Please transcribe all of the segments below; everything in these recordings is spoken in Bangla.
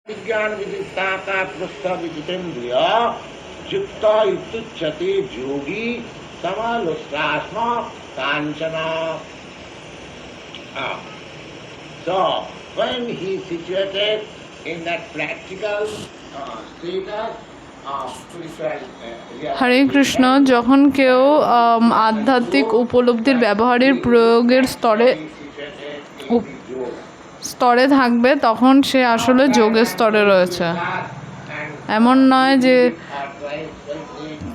विज्ञान विदिता का पृष्ठ विजितेन्द्रिय युक्त इत्युच्यते योगी समलोष्टास्म Kanchana. So when he is situated in that practical status of spiritual হরে কৃষ্ণ, যখন কেউ আধ্যাত্মিক উপলব্ধির ব্যবহারের প্রয়োগের স্তরে থাকবে, তখন সে আসলে যোগের স্তরে রয়েছে। এমন নয় যে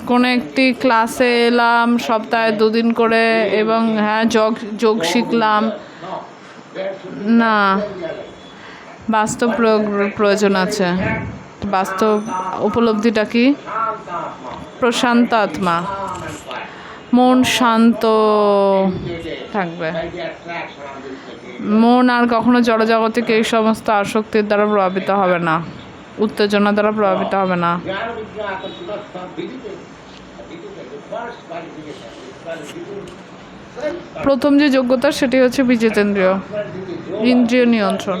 কোনো একটি ক্লাসে এলাম সপ্তাহে 2 দিন করে এবং হ্যাঁ যোগ শিখলাম, না, বাস্তব প্রয়োজন আছে। বাস্তব উপলব্ধিটা কি? প্রশান্ত আত্মা, মন শান্ত থাকবে, মন আর কখনো জড়জগতিক এই সমস্ত আসক্তির দ্বারা প্রভাবিত হবে না, উত্তেজনা দ্বারা প্রভাবিত হবে না। প্রথম যে যোগ্যতা সেটি হচ্ছে বিজিতেন্দ্রিয়, ইন্দ্রিয় নিয়ন্ত্রণ।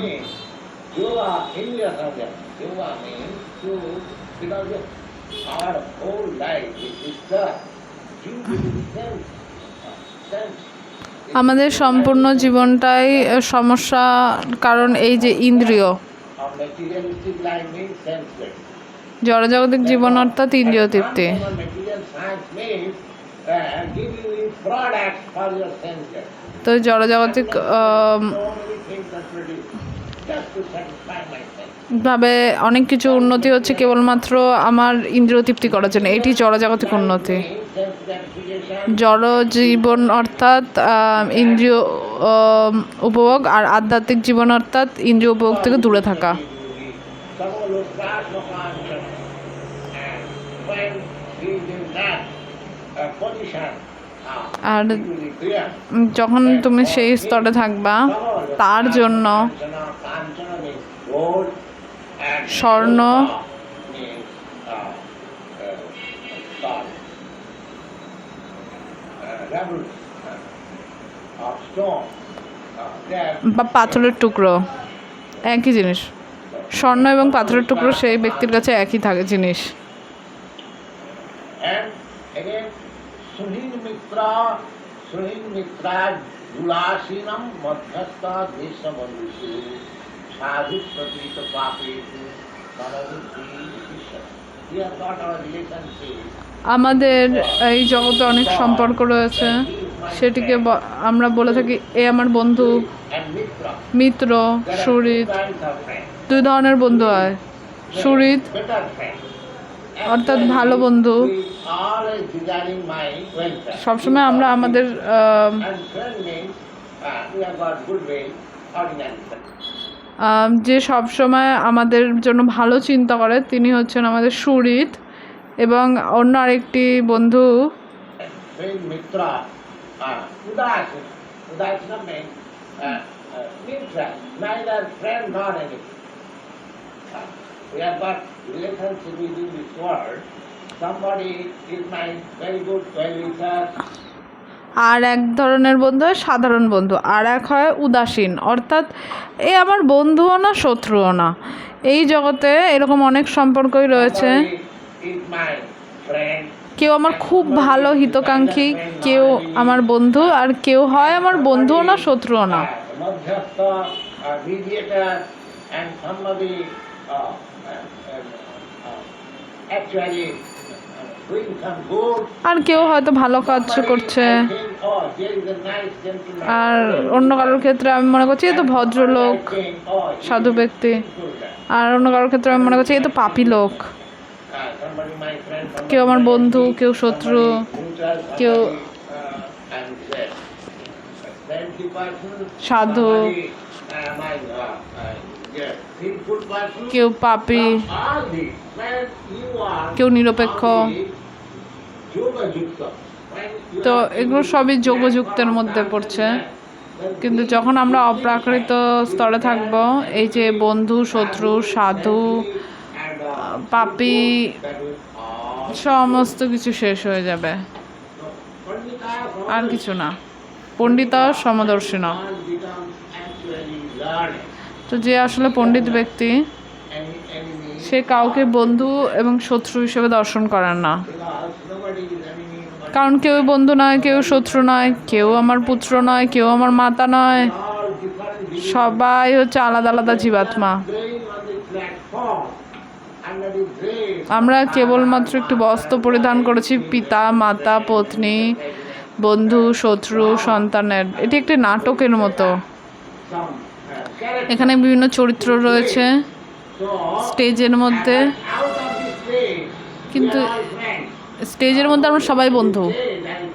আমাদের সম্পূর্ণ জীবনটাই সমস্যা, কারণ এই যে ইন্দ্রিয়, জড়জাগতিক জীবন অর্থাৎ ইন্দ্রিয় তৃপ্তি। তো জড়জাগতিক ভাবে অনেক কিছু উন্নতি হচ্ছে কেবলমাত্র আমার ইন্দ্রিয় তৃপ্তি করার জন্য, এটি জড়জাগতিক উন্নতি। জড় জীবন অর্থাৎ ইন্দ্রিয় উপভোগ, আর আধ্যাত্মিক জীবন অর্থাৎ ইন্দ্রিয় উপভোগ থেকে দূরে থাকা। আর যখন তুমি সেই স্তরে থাকবা, তার জন্য স্বর্ণ বা পাথরের টুকরো একই জিনিস। স্বর্ণ এবং পাথরের টুকরো সেই ব্যক্তির কাছে একই থাকে জিনিস। আমাদের এই জগতে অনেক সম্পর্ক রয়েছে, সেটিকে আমরা বলে থাকি এ আমার বন্ধু, মিত্র, সুহৃদ। 2 ধরনের বন্ধু হয়। সুহৃদ অর্থাৎ ভালো বন্ধু, সবসময় আমরা আমাদের যে সবসময় আমাদের জন্য ভালো চিন্তা করে, তিনি হচ্ছেন আমাদের সুহৃদ। এবং অন্য আরেকটি বন্ধু আর এক ধরনের বন্ধু হয় সাধারণ বন্ধু, আর এক হয় উদাসীন, অর্থাৎ এ আমার বন্ধুও না শত্রুও না। এই জগতে এরকম অনেক সম্পর্কই রয়েছে। কেউ আমার খুব ভালো হিতকাঙ্ক্ষী, কেউ আমার বন্ধু, আর কেউ হয় আমার বন্ধুও না শত্রুও না। আর কেউ হয়তো ভালো কাজ করছে, আর অন্য কারোর ক্ষেত্রে আমি মনে করছি এ তো ভদ্রলোক, সাধু ব্যক্তি, আর অন্য কারোর ক্ষেত্রে আমি মনে করছি এ তো পাপী লোক। কেউ আমার বন্ধু, কেউ শত্রু, কেউ সাধু, কেউ পাপী, কেউ নিরপেক্ষ। তো এগুলো সবই যোগযুক্তের মধ্যে পড়ছে। কিন্তু যখন আমরা অপ্রাকৃত স্তরে থাকব, এই যে বন্ধু, শত্রু, সাধু, পাপী, সমস্ত কিছু শেষ হয়ে যাবে, আর কিছু না। পণ্ডিতা সমদর্শী না। তো যে আসলে পণ্ডিত ব্যক্তি, enemy সে কাউকে বন্ধু এবং শত্রু হিসেবে দর্শন করেন না, because nobody is enemy, nobody কারণ কেউ বন্ধু নয়, কেউ শত্রু নয়, কেউ আমার পুত্র নয়, কেউ আমার মাতা নয়, is all different beings সবাই হচ্ছে আলাদা আলাদা জীবাত্মা। playing on the platform under the grace আমরা কেবলমাত্র একটু বস্ত্র পরিধান করেছি পিতা, মাতা, পত্নী, বন্ধু, শত্রু, সন্তানের। এটি একটি নাটকের মতো। some character. এখানে বিভিন্ন চরিত্র রয়েছে So, স্টেজের মধ্যে, out of this stage, কিন্তু we are all friends. স্টেজের মধ্যে আমরা সবাই বন্ধু। Stage, and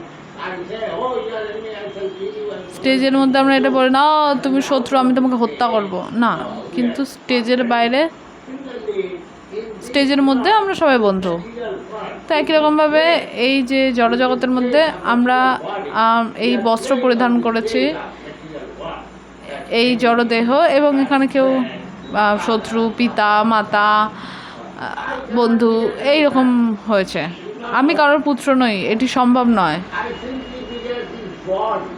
I say, oh, you are enemy, I shall kill you. And স্টেজের মধ্যে আমরা এটা বলি না তুমি শত্রু, আমি তোমাকে হত্যা করব না, কিন্তু স্টেজের বাইরে, similarly, in this স্টেজের মধ্যে আমরা সবাই বন্ধু। material world, তো একই রকমভাবে এই যে জড়জগতের মধ্যে আমরা এই বস্ত্র পরিধান করেছি, material world, এই জড়দেহ, এবং এখানে কেউ শত্রু, পিতা, মাতা, বন্ধু এই রকম হয়েছে। আমি কারোর পুত্র নই, এটি সম্ভব নয়। I simply beget this body.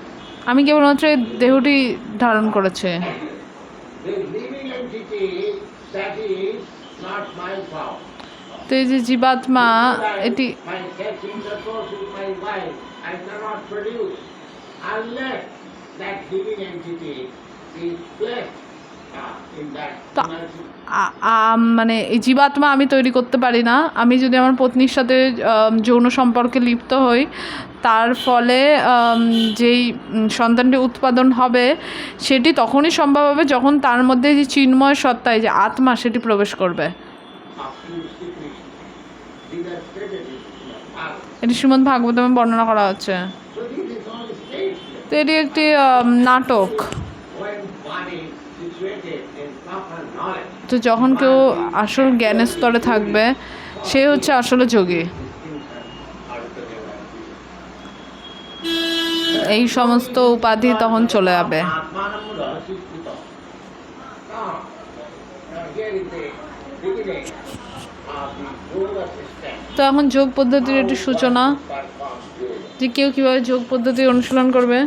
আমি কেবলমাত্র এই দেহটি ধারণ করেছে। The living entity, that is not my power. তো এই যে জীবাত্মা, এটি My sex intercourse with my wife, I cannot produce unless that living entity is placed in that Ta- energy. মানে এই জীবাত্মা আমি তৈরি করতে পারি না। আমি যদি আমার পত্নীর সাথে যৌন সম্পর্কে লিপ্ত হই, তার ফলে যেই সন্তানটি উৎপাদন হবে সেটি তখনই সম্ভব হবে যখন তার মধ্যে যে চিন্ময় সত্তা, এই যে আত্মা, সেটি প্রবেশ করবে। These are stated in the past. এটি শ্রীমদ্ ভাগবতমে বর্ণনা করা হচ্ছে। So this is all stage. তো এটি একটি নাটক। When one is situated in proper knowledge, তো যখন কেউ আসল জ্ঞানের স্তরে থাকবে, সে হচ্ছে আসলে যোগী। এই সমস্ত উপাধি তখন চলে যাবে। তো এখন যোগ পদ্ধতির একটি সূচনা, যে কেউ কীভাবে যোগ পদ্ধতি অনুশীলন করবে।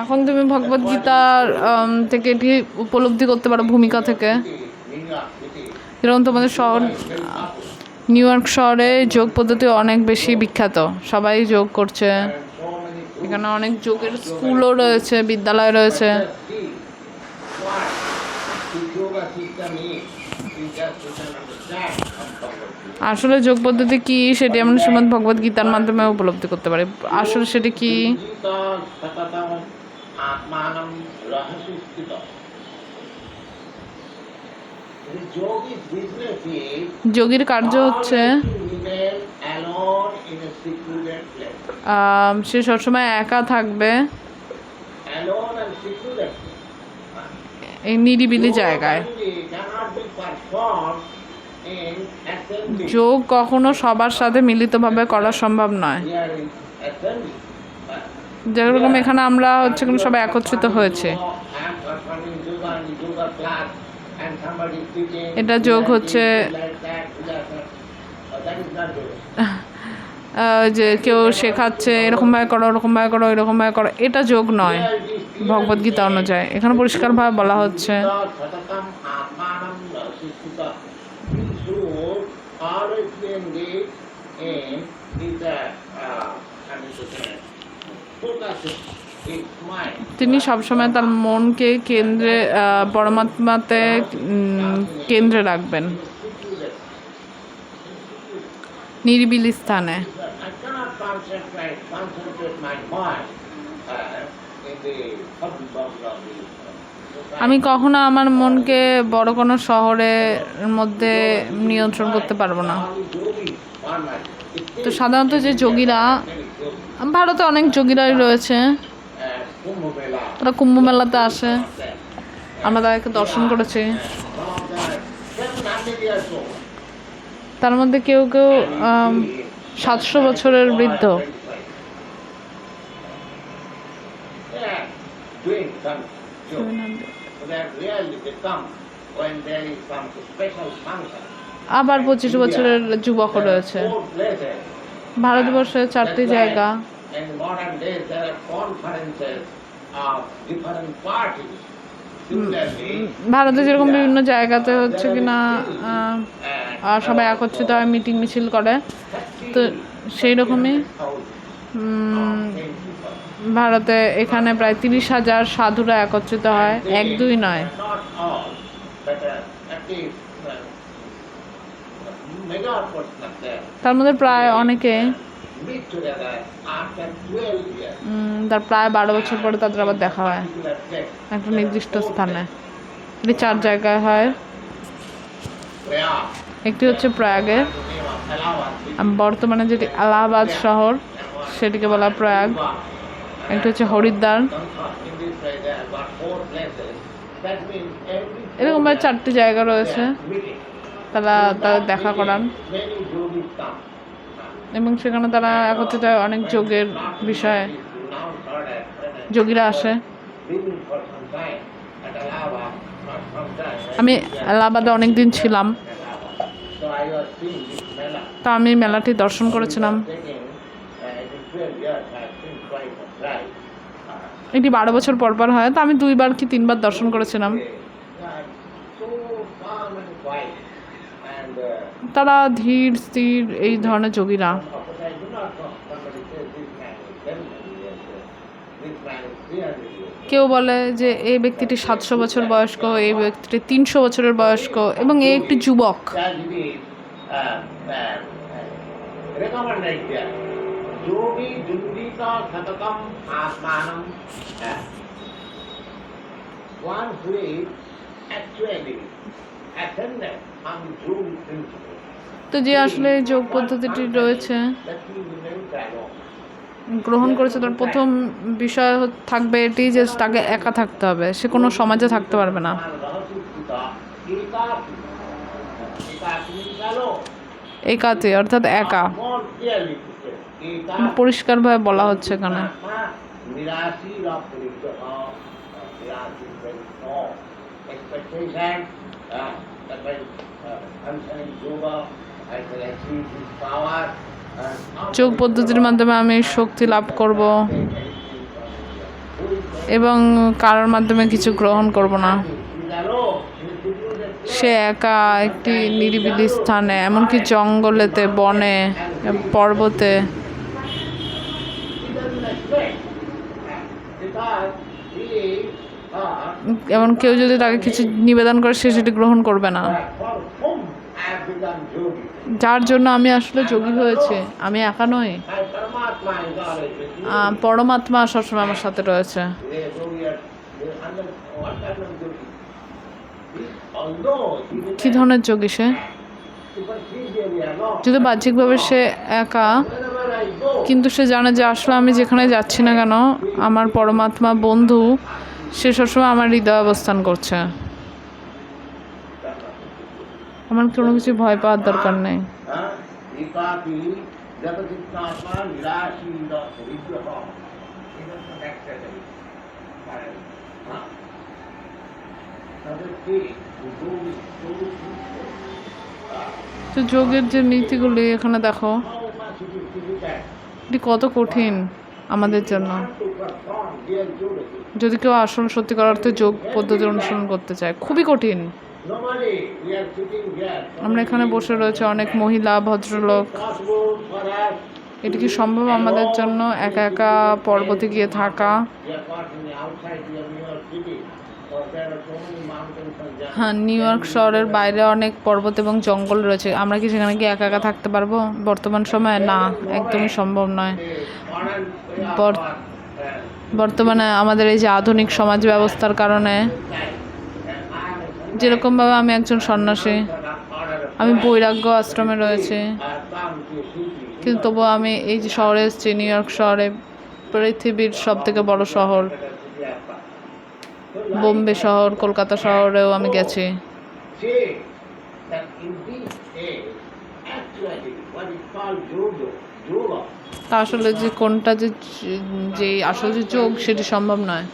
এখন তুমি ভগবদ গীতার থেকে এটি উপলব্ধি করতে পারো, ভূমিকা থেকে। যেরকম তোমাদের শহর নিউ ইয়র্ক শহরে যোগ পদ্ধতি অনেক বেশি বিখ্যাত, সবাই যোগ করছে। এখানে অনেক যোগের স্কুলও রয়েছে, বিদ্যালয় রয়েছে। আসলে যোগ পদ্ধতি কি সেটি আমরা শ্রীমদ্ ভগবদ গীতার মাধ্যমে উপলব্ধি করতে পারি। আসলে সেটি কি? যোগীর কার্য হচ্ছে সে সবসময় একা থাকবে এই নিরিবিলি জায়গায়। যোগ কখনো সবার সাথে মিলিতভাবে করা সম্ভব নয়। যেরকম এখানে আমরা হচ্ছে কিন্তু সবাই একত্রিত হয়েছে, এটা যোগ হচ্ছে। যে কেউ শেখাচ্ছে এরকমভাবে করো, ওরকমভাবে করো, এরকমভাবে করো, এটা যোগ নয় ভগবদ্গীতা অনুযায়ী। এখানে পরিষ্কারভাবে বলা হচ্ছে তিনি সবসময় তার মনকে কেন্দ্রে, পরমাত্মাতে কেন্দ্রে রাখবেন, নিরিবিলি স্থানে। আমি কখনো আমার মনকে বড় কোনো শহরের মধ্যে নিয়ন্ত্রণ করতে পারবো না। তো সাধারণত যে যোগীরা, ভারতে অনেক যোগীরাই রয়েছে, তারা কুম্ভ মেলাতে আসে, আমরা তাদেরকে দর্শন করেছি। তার মধ্যে কেউ কেউ 700 বছরের বৃদ্ধ। আবার 25 বছরের যুবক রয়েছে। ভারতবর্ষে 4টি জায়গা, of different parties. Similarly, ভারতে যেরকম বিভিন্ন জায়গাতে হচ্ছে কিনা সবাই একত্রিত হয়, মিটিং মিছিল করে, তো সেই রকমই ভারতে এখানে প্রায় 30,000 সাধুরা একত্রিত হয়, এক দুই নয়। not all, but at least major portion of them তার মধ্যে প্রায় অনেকে meet together after 12 years. তার প্রায় 12 বছর পরে তাদের আবার দেখা হয় Particular place. একটা নির্দিষ্ট স্থানে। এটি 4 জায়গায় হয়। Prayag, একটি হচ্ছে প্রয়াগে, the name of Allahabad, বর্তমানে যেটি এলাহাবাদ শহর সেটিকে বলা হয় প্রয়াগ। একটা হচ্ছে Haridwar. in this way there are about 4 places. That means every এরকম ভাবে 4টি জায়গা রয়েছে, meeting. তারা তাদের দেখা করান Many yogis come. এবং সেখানে তারা একত্রিত হয় অনেক যোগের বিষয়ে। Now heard at present, যোগীরা আসে। living for some time at Allahabad, not some time. আমি এলাহাবাদে অনেক দিন ছিলাম, So I was seeing this mela. তা আমি মেলাটি দর্শন করেছিলাম। Taking, it is 12 years, I have seen twice or thrice. এটি 12 বছর পর পর হয়, তো আমি 2বার কি 3বার দর্শন করেছিলাম। They are so calm and quiet. And তারা ধীর স্থির এই ধরনের যোগীরা। but I do not know. Somebody says this man is 700 years old. This man is 300 years old. কেউ বলে যে এই ব্যক্তিটি 700 বছর বয়স্ক, এই ব্যক্তিটি 300 বছরের বয়স্ক এবং এই একটি যুবক। As it is recommended here, yogi jundita satatam atmanam. One who is actually ascended on yogi principle. তো যে আসলে এই যোগ পদ্ধতিটি রয়েছে That he remains alone. গ্রহণ করেছে, তার প্রথম বিষয় থাকবে এটি যে তাকে একা থাকতে হবে, সে কোনো সমাজে থাকতে পারবে না। একাতে অর্থাৎ একা, পরিষ্কারভাবে বলা হচ্ছে এখানে। যোগ পদ্ধতির মাধ্যমে আমি শক্তি লাভ করব এবং কারোর মাধ্যমে কিছু গ্রহণ করব না। সে একা একটি নিরিবিলি স্থানে, এমনকি জঙ্গলেতে, বনে, পর্বতে, এমন কেউ যদি তাকে কিছু নিবেদন করে সে সেটি গ্রহণ করবে না। যার জন্য আমি আসলে যোগী হয়েছে, আমি একা নই, পরমাত্মা সবসময় আমার সাথে রয়েছে। কি ধরনের যোগী সে? যদি বাহ্যিকভাবে সে একা, কিন্তু সে জানে যে আসলে আমি যেখানে যাচ্ছি না কেন আমার পরমাত্মা বন্ধু সে সবসময় আমার হৃদয়ে অবস্থান করছে। আমার কোনো কিছু ভয় পাওয়ার দরকার নেই। তো যোগের যে নীতিগুলি এখানে দেখো, এটি কত কঠিন আমাদের জন্য। যদি কেউ আসল সত্যিকার অর্থে যোগ পদ্ধতি অনুসরণ করতে চায়, খুবই কঠিন। আমরা এখানে বসে রয়েছে অনেক মহিলা, ভদ্রলোক। এটি কি সম্ভব আমাদের জন্য একা একা পর্বতে গিয়ে থাকা? হ্যাঁ, নিউ ইয়র্ক শহরের বাইরে অনেক পর্বত এবং জঙ্গল রয়েছে। আমরা কি সেখানে গিয়ে একা একা থাকতে পারবো বর্তমান সময়ে? না, একদমই সম্ভব নয়। বর্তমানে আমাদের এই যে আধুনিক সমাজ ব্যবস্থার কারণে, যেরকমভাবে আমি একজন সন্ন্যাসী, আমি বৈরাগ্য আশ্রমে রয়েছি, কিন্তু তবুও আমি এই যে শহরে এসেছি, নিউ ইয়র্ক শহরে, পৃথিবীর সবথেকে বড় শহর, বোম্বে শহর, কলকাতা শহরেও আমি গেছি। তা আসলে যে কোনটা যে আসলে যে যোগ সেটি সম্ভব নয়।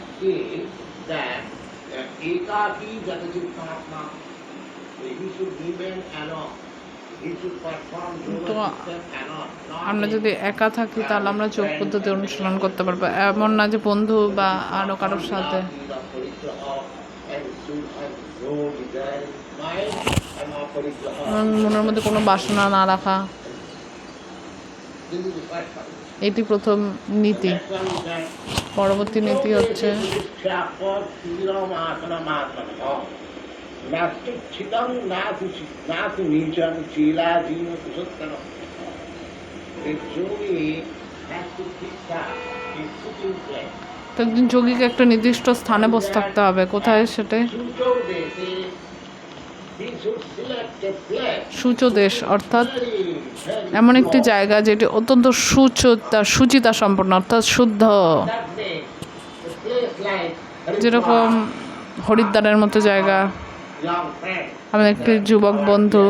he should perform yoga তো system cannot. আমরা যদি একা থাকি তাহলে আমরা যোগ পদ্ধতি অনুশীলন করতে পারবো, এমন না যে বন্ধু বা আরও কারোর সাথে। আমার মনের মধ্যে কোনো বাসনা না রাখা, এটি প্রথম নীতি। পরবর্তী নীতি হচ্ছে তো একজন যোগীকে একটা নির্দিষ্ট স্থানে বসে থাকতে হবে। কোথায় সেটা? সূচো দেশ, অর্থাৎ এমন একটি জায়গা যেটি অত্যন্ত সুচিতা সম্পন্ন, অর্থাৎ শুদ্ধ, যেরকম হরিদ্বারের মতো জায়গা। আমাদের একটি যুবক বন্ধু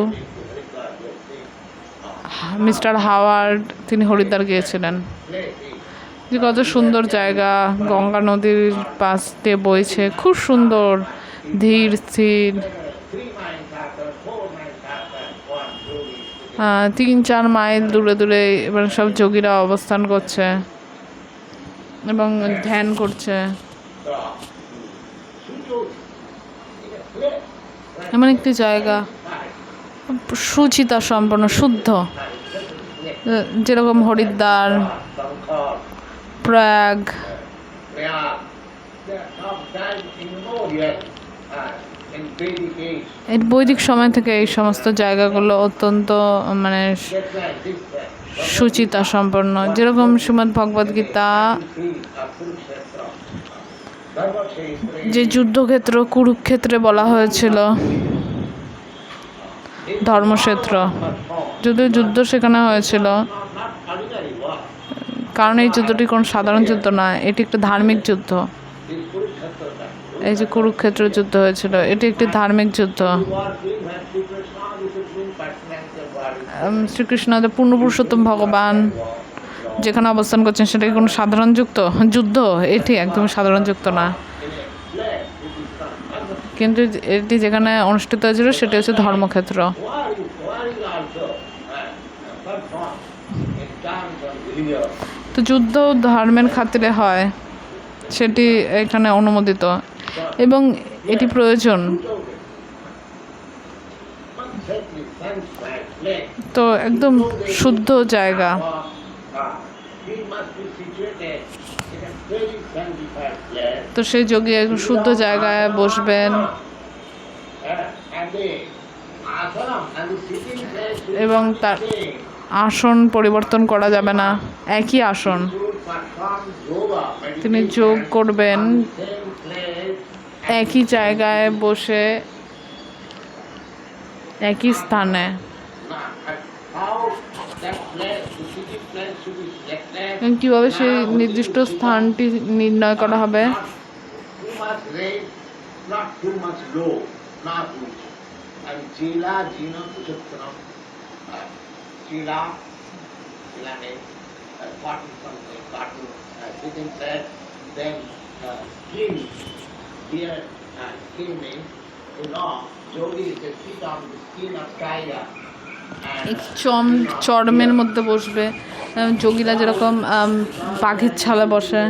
মিস্টার হাওয়ার্ড, তিনি হরিদ্বার গিয়েছিলেন। যে কত সুন্দর জায়গা, গঙ্গা নদীর পাশ দিয়ে বইছে, খুব সুন্দর, ধীর স্থির। 3-4 মাইল দূরে দূরে এবার সব যোগীরা অবস্থান করছে এবং ধ্যান করছে। এমন একটি জায়গা সুচিতা সম্পন্ন, শুদ্ধ, যেরকম হরিদ্বার, প্রয়াগ। এই বৈদিক সময় থেকে এই সমস্ত জায়গাগুলো অত্যন্ত মানে সুচিতা সম্পন্ন। যেরকম শ্রীমদ্ ভগবদ গীতা যে যুদ্ধক্ষেত্র কুরুক্ষেত্রে বলা হয়েছিল ধর্মক্ষেত্র, যদিও যুদ্ধ সেখানে হয়েছিল, কারণ এই যুদ্ধটি কোনো সাধারণ যুদ্ধ নয়, এটি একটা ধার্মিক যুদ্ধ। এই যে কুরুক্ষেত্র যুদ্ধ হয়েছিল, এটি একটি ধার্মিক যুদ্ধ। শ্রীকৃষ্ণ পূর্ণ পুরুষোত্তম ভগবান যেখানে অবস্থান করছেন সেটা কি কোনো সাধারণ যুদ্ধ? এটি একদম সাধারণ যুদ্ধ না, কিন্তু এটি যেখানে অনুষ্ঠিত হয়েছিল সেটি হচ্ছে ধর্মক্ষেত্র। তো যুদ্ধ ধর্মের খাতিরে হয়, সেটি এখানে অনুমোদিত এবং এটি প্রয়োজন। তো একদম শুদ্ধ জায়গা। তো সেই যোগী একদম শুদ্ধ জায়গায় বসবেন এবং তার আসন পরিবর্তন করা যাবে না, একই আসন। তিনি যোগ করবেন একই জায়গায় বসে, একই স্থানে। কিভাবে সেই নির্দিষ্ট স্থানটি নির্ণয় করা হবে? চর্মের মধ্যে বসবে, যোগীরা যেরকম বাঘের ছালে বসে।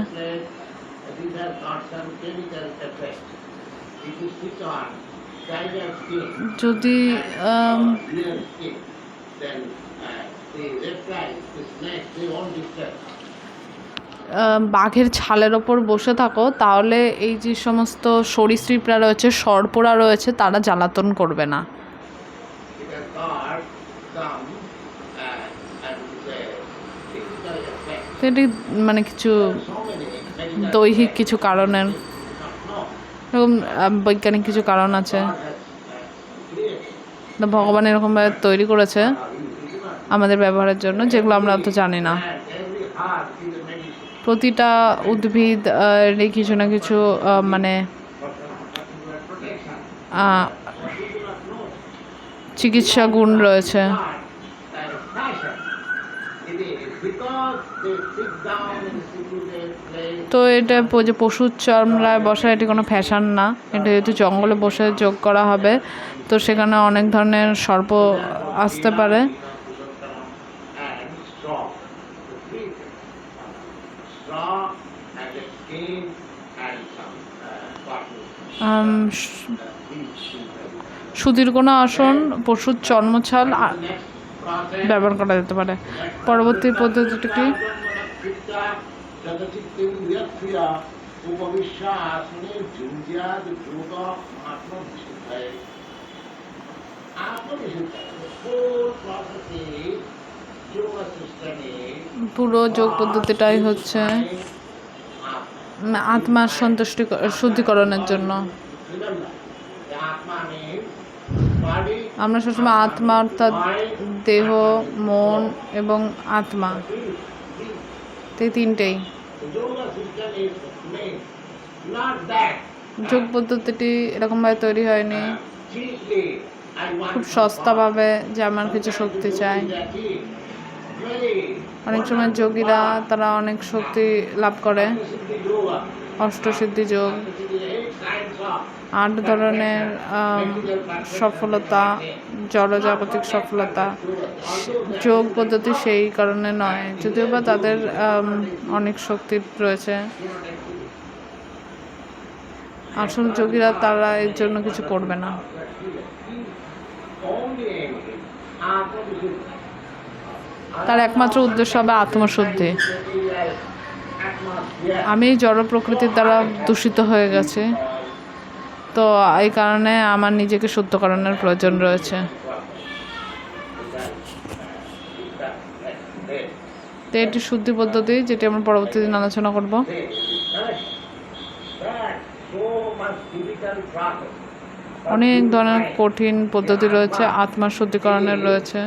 যদি বাঘের ছালের ওপর বসে থাকো, তাহলে এই যে সমস্ত সরীসৃপরা রয়েছে, সর্পরা রয়েছে, তারা জ্বালাতন করবে না। এটি মানে কিছু দৈহিক কিছু কারণের, এরকম বৈজ্ঞানিক কিছু কারণ আছে। ভগবান এরকমভাবে তৈরি করেছে আমাদের ব্যবহারের জন্য, যেগুলো আমরা অত জানি না। প্রতিটা উদ্ভিদ কিছু না কিছু মানে চিকিৎসা গুণ রয়েছে। Because they sit down in a secluded place. তো এটা যে পশুর চামড়ায় বসা এটি কোনো ফ্যাশন না, এটা যেহেতু জঙ্গলে বসে যোগ করা হবে, তো সেখানে অনেক ধরনের সর্প আসতে পারে। And straw. The three things. Straw and a skin and some cotton. সুদীর্ঘ আসন, পশুর চর্মছাল Next process. ব্যবহার করা যেতে পারে। পরবর্তী পদ্ধতিটি কি? পুরো যোগ পদ্ধতিটাই হচ্ছে আত্মার সন্তুষ্টি শুদ্ধিকরণের জন্য। আমরা সবসময় আত্মা অর্থাৎ দেহ, মন এবং আত্মা, এই তিনটেই। যোগ পদ্ধতিটি এরকমভাবে তৈরি হয়নি খুব সস্তাভাবে যে আমার কিছু শক্তি চাই। অনেক সময় যোগীরা তারা অনেক শক্তি লাভ করে। অষ্টসিদ্ধি যোগ, 8 ধরনের সফলতা, জড়জাগতিক সফলতা, যোগ পদ্ধতি সেই কারণে নয়, যদিও বা তাদের অনেক শক্তি রয়েছে। আসল যোগীরা তারা এর জন্য কিছু করবে না। তার একমাত্র উদ্দেশ্য হবে আত্মশুদ্ধি। আমি জড় প্রকৃতির দ্বারা দূষিত হয়ে গেছি, তো এই কারণে আমার নিজেকে শুদ্ধকরণের প্রয়োজন রয়েছে। তো এটি শুদ্ধি পদ্ধতি, যেটি আমরা পরবর্তী দিন আলোচনা করব। অনেক ধরনের কঠিন পদ্ধতি রয়েছে, আত্মার শুদ্ধিকরণের রয়েছে।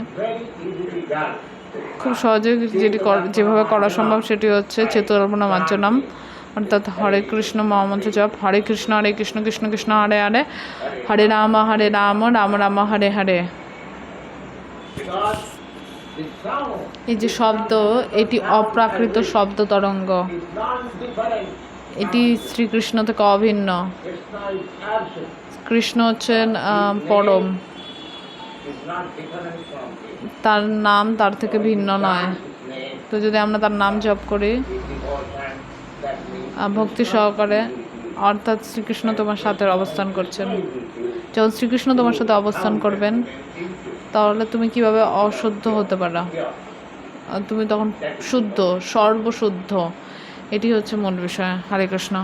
খুব সহজে যেভাবে করা সম্ভব সেটি হচ্ছে চেতুর্বর্ণ মার্জনম, অর্থাৎ হরে কৃষ্ণ মহামন্ত্র জপ, হরে কৃষ্ণ কৃষ্ণ কৃষ্ণ হরে হরে, হরে রাম রাম রাম হরে হরে। এই যে শব্দ, এটি অপ্রাকৃত শব্দ তরঙ্গ, এটি শ্রীকৃষ্ণ থেকে অভিন্ন। কৃষ্ণ হচ্ছেন পরম, তার নাম তার থেকে ভিন্ন নয়। তো যদি আমরা তার নাম জপ করি ভক্তি সহকারে, অর্থাৎ শ্রীকৃষ্ণ তোমার সাথে অবস্থান করছেন, যখন শ্রীকৃষ্ণ তোমার সাথে অবস্থান করবেন তাহলে তুমি কিভাবে অশুদ্ধ হতে পারো? তুমি তখন শুদ্ধ, সর্বশুদ্ধ। এটি হচ্ছে মূল বিষয়। হরে কৃষ্ণ।